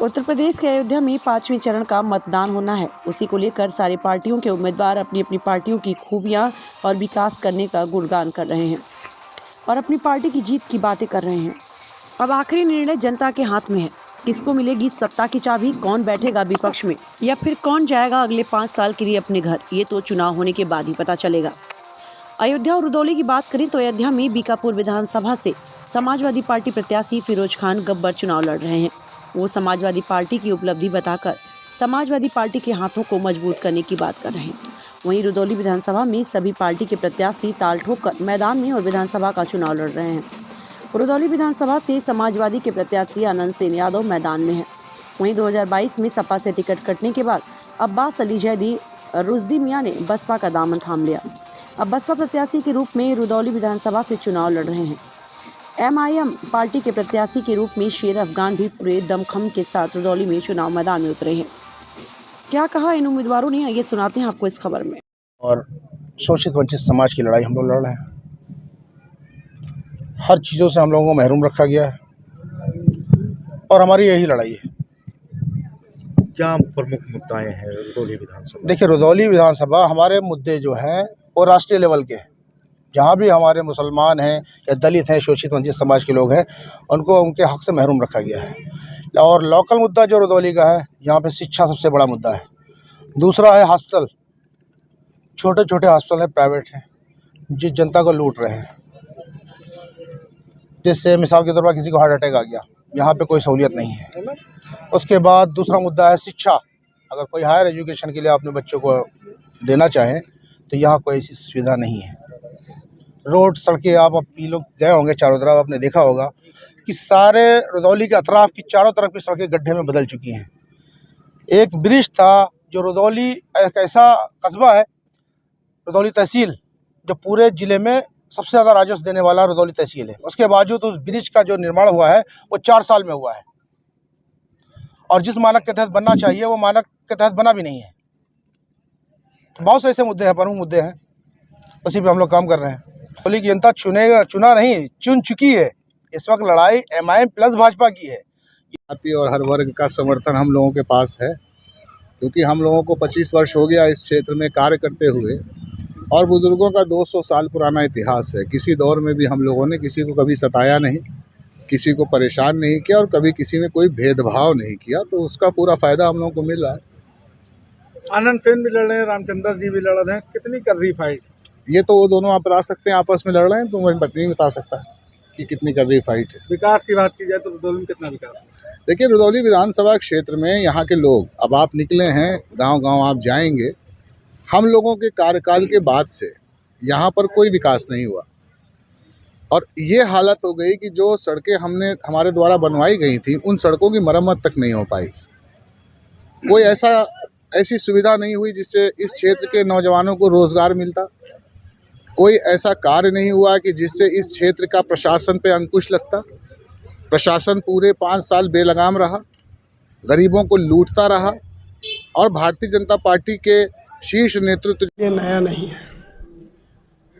उत्तर प्रदेश के अयोध्या में 5वें चरण का मतदान होना है। उसी को लेकर सारी पार्टियों के उम्मीदवार अपनी अपनी पार्टियों की खूबियां और विकास करने का गुणगान कर रहे हैं और अपनी पार्टी की जीत की बातें कर रहे हैं। अब आखिरी निर्णय जनता के हाथ में है। किसको मिलेगी सत्ता की चाबी, कौन बैठेगा विपक्ष में या फिर कौन जाएगा अगले 5 साल के लिए अपने घर, ये तो चुनाव होने के बाद ही पता चलेगा। अयोध्या और रुदौली की बात करें तो अयोध्या में बीकापुर विधानसभा से समाजवादी पार्टी प्रत्याशी फिरोज खान गब्बर चुनाव लड़ रहे हैं। वो समाजवादी पार्टी की उपलब्धि बताकर समाजवादी पार्टी के हाथों को मजबूत करने की बात कर रहे हैं। वहीं रुदौली विधानसभा में सभी पार्टी के प्रत्याशी ताल ठोककर मैदान में और विधानसभा का चुनाव लड़ रहे हैं। रुदौली विधानसभा से समाजवादी के प्रत्याशी आनंद सेन यादव मैदान में है। वहीं 2022 में सपा से टिकट कटने के बाद अब्बास अली जैदी रुश्दी मियां ने बसपा का दामन थाम लिया। अब बसपा प्रत्याशी के रूप में रुदौली विधानसभा से चुनाव लड़ रहे हैं। MIM पार्टी के प्रत्याशी के रूप में शेर अफगान भी पूरे दमखम के साथ रुदौली में चुनाव मैदान में उतरे हैं। क्या कहा इन उम्मीदवारों ने, ये सुनाते हैं आपको इस खबर में। और शोषित वंचित समाज की लड़ाई हम लोग लड़ रहे हैं। हर चीज़ों से हम लोगों को महरूम रखा गया है और हमारी यही लड़ाई है। क्या प्रमुख मुद्दे हैं रुदौली विधानसभा? देखिए, रुदौली विधानसभा हमारे मुद्दे जो हैं वो राष्ट्रीय लेवल के हैं। जहाँ भी हमारे मुसलमान हैं या दलित हैं, शोषित वंचित समाज के लोग हैं, उनको उनके हक से महरूम रखा गया है। और लोकल मुद्दा जो रुदौली का है, यहाँ पे शिक्षा सबसे बड़ा मुद्दा है। दूसरा है हॉस्पिटल, छोटे छोटे हॉस्पिटल हैं, प्राइवेट हैं, जो जनता को लूट रहे हैं। जिससे मिसाल के तौर पर किसी को हार्ट अटैक आ गया, यहाँ पे कोई सहूलियत नहीं है। उसके बाद दूसरा मुद्दा है शिक्षा। अगर कोई हायर एजुकेशन के लिए अपने बच्चों को देना चाहें तो यहाँ कोई ऐसी सुविधा नहीं है। रोड, सड़कें, आप लोग गए होंगे चारों तरफ, आपने देखा होगा कि सारे रुदौली के अतराफ की चारों तरफ की सड़कें गड्ढे में बदल चुकी हैं। एक ब्रिज था जो रुदौली एक ऐसा कस्बा है, रुदौली तहसील, जो पूरे ज़िले में सबसे ज़्यादा राजस्व देने वाला रुदौली तहसील है। उसके बावजूद उस ब्रिज का जो निर्माण हुआ है वो 4 साल में हुआ है और जिस मानक के तहत बनना चाहिए वो मानक के तहत बना भी नहीं है। तो बहुत से ऐसे मुद्दे हैं, प्रमुख मुद्दे हैं, उसी पे हम लोग काम कर रहे हैं। रुदौली की जनता चुना नहीं, चुन चुकी है। इस वक्त लड़ाई MIM प्लस भाजपा की है। जाति और हर वर्ग का समर्थन हम लोगों के पास है, क्योंकि हम लोगों को 25 वर्ष हो गया इस क्षेत्र में कार्य करते हुए और बुजुर्गों का 200 साल पुराना इतिहास है। किसी दौर में भी हम लोगों ने किसी को कभी सताया नहीं, किसी को परेशान नहीं किया और कभी किसी में कोई भेदभाव नहीं किया, तो उसका पूरा फ़ायदा हम लोगों को मिल रहा है। आनंद सेन भी लड़ रहे हैं, रामचंद्र जी भी लड़ रहे हैं। कितनी कर रही फाइट? ये तो वो दोनों आप बता सकते हैं, आपस में लड़ रहे हैं, तो मैं नहीं बता सकता कि कितनी कर रही फाइट है। विकास की बात की जाए तो रुदौली में कितना विकास है? देखिए, रुदौली विधानसभा क्षेत्र में यहाँ के लोग, अब आप निकले हैं गांव-गांव आप जाएंगे, हम लोगों के कार्यकाल के बाद से यहाँ पर कोई विकास नहीं हुआ और ये हालत हो गई कि जो सड़कें हमारे द्वारा बनवाई गई थी, उन सड़कों की मरम्मत तक नहीं हो पाई। कोई ऐसी सुविधा नहीं हुई जिससे इस क्षेत्र के नौजवानों को रोज़गार मिलता। कोई ऐसा कार्य नहीं हुआ कि जिससे इस क्षेत्र का प्रशासन पे अंकुश लगता। प्रशासन पूरे 5 साल बेलगाम रहा, गरीबों को लूटता रहा और भारतीय जनता पार्टी के शीर्ष नेतृत्व। ये नया नहीं है।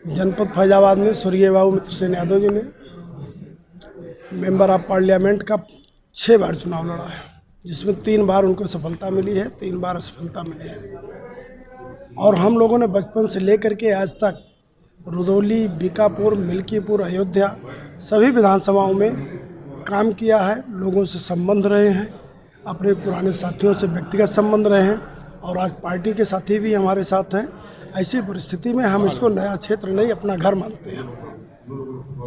जनपद फैजाबाद में स्वर्गीय बाबू मित्र सेन यादव जी ने मेंबर ऑफ पार्लियामेंट का 6 बार चुनाव लड़ा है, जिसमें 3 बार उनको सफलता मिली है, 3 बार असफलता मिली है। और हम लोगों ने बचपन से लेकर के आज तक रुदौली, बीकापुर, मिल्कीपुर, अयोध्या सभी विधानसभाओं में काम किया है। लोगों से संबंध रहे हैं, अपने पुराने साथियों से व्यक्तिगत संबंध रहे हैं और आज पार्टी के साथी भी हमारे साथ हैं। ऐसी परिस्थिति में हम इसको नया क्षेत्र नहीं, अपना घर मानते हैं।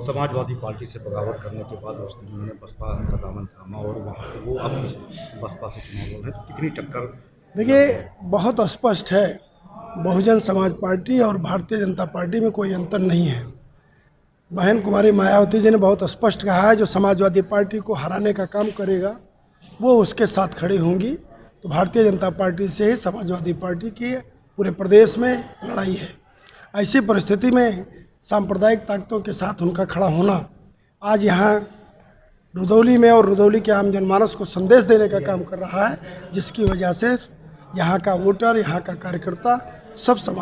समाजवादी पार्टी से बगावत करने के बाद उन्होंने बसपा का दामन थामा और वहाँ वो अब बसपा से चुनाव लड़ रहे हैं, तो कितनी टक्कर? देखिए, बहुत स्पष्ट है, बहुजन समाज पार्टी और भारतीय जनता पार्टी में कोई अंतर नहीं है। बहन कुमारी मायावती जी ने बहुत स्पष्ट कहा है, जो समाजवादी पार्टी को हराने का काम करेगा वो उसके साथ खड़ी होंगी। तो भारतीय जनता पार्टी से ही समाजवादी पार्टी की पूरे प्रदेश में लड़ाई है। ऐसी परिस्थिति में सांप्रदायिक ताकतों के साथ उनका खड़ा होना आज यहाँ रुदौली में और रुदौली के आम जनमानस को संदेश देने का काम कर रहा है, जिसकी वजह से यहाँ का वोटर, यहाँ का कार्यकर्ता सब समाज